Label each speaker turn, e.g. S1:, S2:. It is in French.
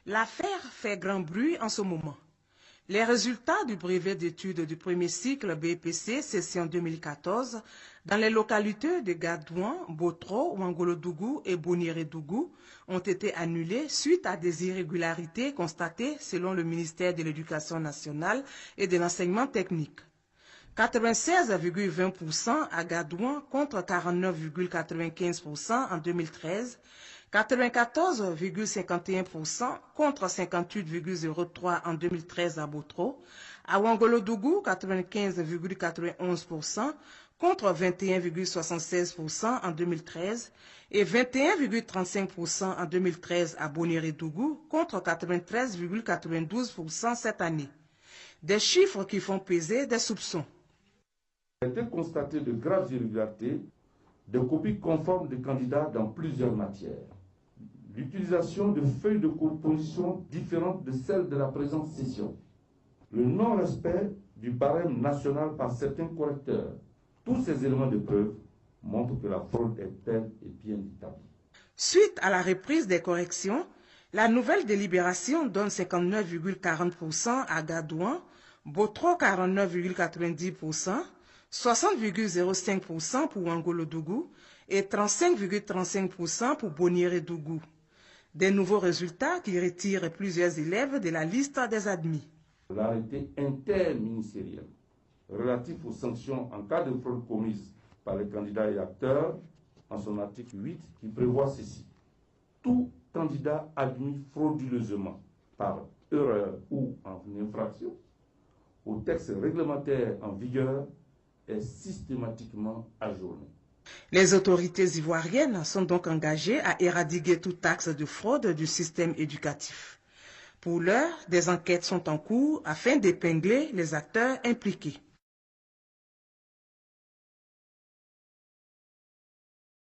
S1: L'affaire fait grand bruit en ce moment. Les résultats du brevet d'études du premier cycle BEPC session 2014 dans les localités de Gadouan, Botro, Ouangolodougou et Bonirédougou ont été annulés suite à des irrégularités constatées selon le ministère de l'Éducation nationale et de l'enseignement technique. 96,20% à Gadouan contre 49,95% en 2013, 94,51% contre 58,03% en 2013 à Botro, à Ouangolodougou 95,91% contre 21,76% en 2013 et 21,35% en 2013 à Bonirédougou contre 93,92% cette année. Des chiffres qui font peser des soupçons.
S2: Il a été constaté de graves irrégularités, de copies conformes des candidats dans plusieurs matières. L'utilisation de feuilles de composition différentes de celles de la présente session. Le non-respect du barème national par certains correcteurs. Tous ces éléments de preuve montrent que la fraude est belle et bien établie.
S1: Suite à la reprise des corrections, la nouvelle délibération donne 59,40% à Gadouan, Botro 49,90%, 60,05% pour Ouangolodougou et 35,35% pour Bonirédougou. Des nouveaux résultats qui retirent plusieurs élèves de la liste des admis.
S2: L'arrêté interministériel relatif aux sanctions en cas de fraude commise par les candidats et acteurs, en son article 8, qui prévoit ceci. Tout candidat admis frauduleusement par erreur ou en infraction au texte réglementaire en vigueur est systématiquement ajourné.
S1: Les autorités ivoiriennes sont donc engagées à éradiquer toute taxe de fraude du système éducatif. Pour l'heure, des enquêtes sont en cours afin d'épingler les acteurs impliqués.